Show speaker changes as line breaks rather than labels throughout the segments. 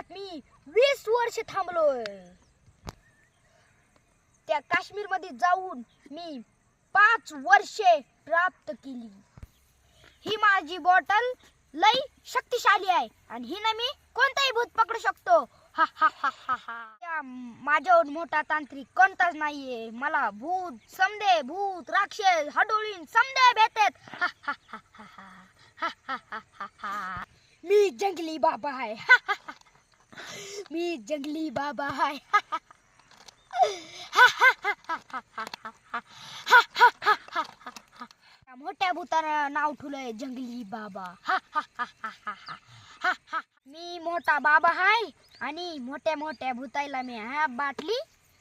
जंगलात मी 20 वर्ष थांबलोय. त्या काश्मीर मध्ये जाऊन मी 5 वर्षे प्राप्त केली. ही माझी बॉटल लई शक्तिशाली आहे आणि हिने मी कोणताही भूत पकडू शकतो. हा हा हा हा हा. माझ्यावर मोठा तांत्रिक कोणताच नाहीये. मला भूत समदे, भूत राक्षस हडोळीन समदे भेटत. हा हा हा हा हा हा हा हा हा. मी जंगली बाबा आहे. मी जंगली बाबा आहे. मोठ्या भूतानं नाव ठेवलंय जंगली बाबा. मी मोठा बाबा आहे आणि मोठ्या मोठ्या भूताईला मी बाटली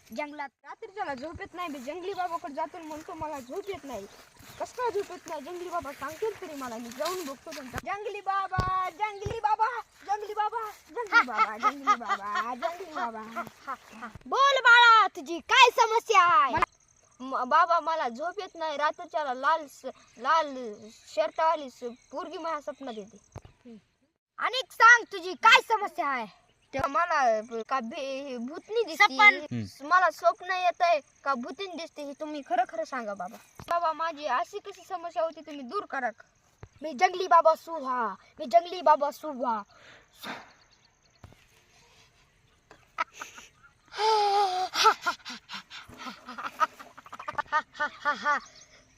जंगलात.
रात्रीच्याला झोप येत नाही. मी जंगली बाबाकडे जातो म्हणतो मला झोप येत नाही. कस काय झोप येत नाही? जंगली बाबा सांगतील तरी मला. मी जाऊन बघतो त्यांचा. जंगली बाबा, जंगली बाबा, जंगली बाबा, जंगली बाबा, जंगली बाबा, जंगली बाबा.
बोल बाळा, तुझी काय समस्या आहे?
बाबा मला झोप येत नाही. रात्रीच्याला लाल लाल शर्टवाली पोरगी माझ्या स्वप्नात येते.
आणि सांग तुझी काय समस्या आहे?
तेव्हा मला का भूतनी दिसते. मला स्वप्न येत आहे का भूतीन दिसते हे तुम्ही खरं खरं सांगा बाबा. बाबा माझी अशी कशी समस्या होती तुम्ही दूर करा.
मी जंगली बाबा सुहा. मी जंगली बाबा सुहा.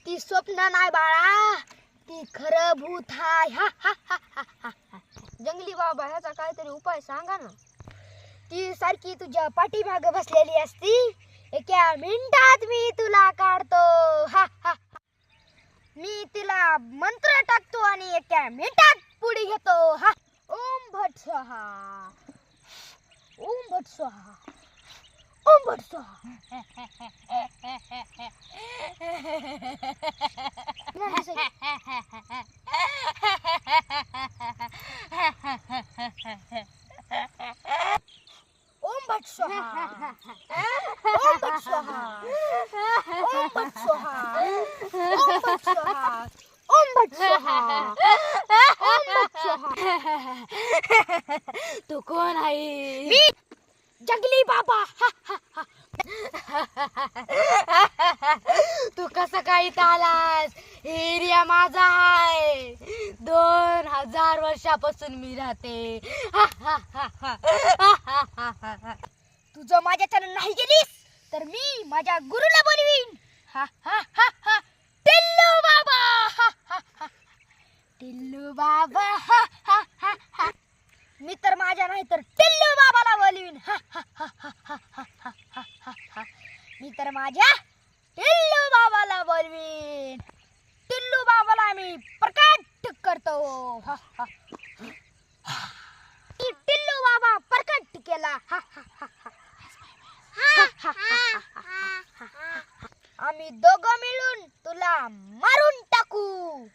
ती स्वप्न नाही बाळा, ती खरं भूत आहे.
जंगली बाबा ह्याचा काहीतरी उपाय सांगा ना.
ती सारखी तुझ्या पाठीमागे बसलेली असती. एका मिनिटात मी तुला काढतो. मी तिला मंत्र टाकतो आणि एका मिनिटात पुढे घेतो. ओम भट स्वाहा, ओम भट स्वाहा, ओम भट स्वाहा. ओम भट स्वाहा, ओम भट स्वाहा, ओम भट स्वाहा, ओम भट स्वाहा, ओम भट स्वाहा, ओम भट स्वाहा.
तू कोण आहे?
मी जंगली बाबा.
तू कसं काय इथं आलास? एरिया माझा आहे. 2000 वर्षापासून मी राहते.
तुझं माझ्याकडे नाही गेलीस तर मी माझ्या गुरुला बोलवीन. टिल्लू बाबा, टिल्लू बाबा. मी तर माझ्या नाही तर टिल्लू बाबाला बोलवीन. मी तर माझ्या टिल्लू बाबाला बोलवीन. टिल्लू बाबाला मी प्रकट करतो. टिल्लू बाबा प्रकट केला. आम्ही दोघं मिळून तुला मारून टाकू.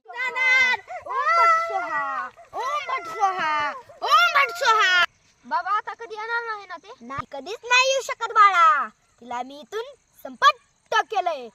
जाणार. ओम भट स्वाहा, ओम भट स्वाहा, ओम भट स्वाहा.
बाबा आता कधी येणार नाही ना ते?
नाही, कधीच नाही येऊ शकत बाळा. तिला मी इथून संपट्ट केलंय.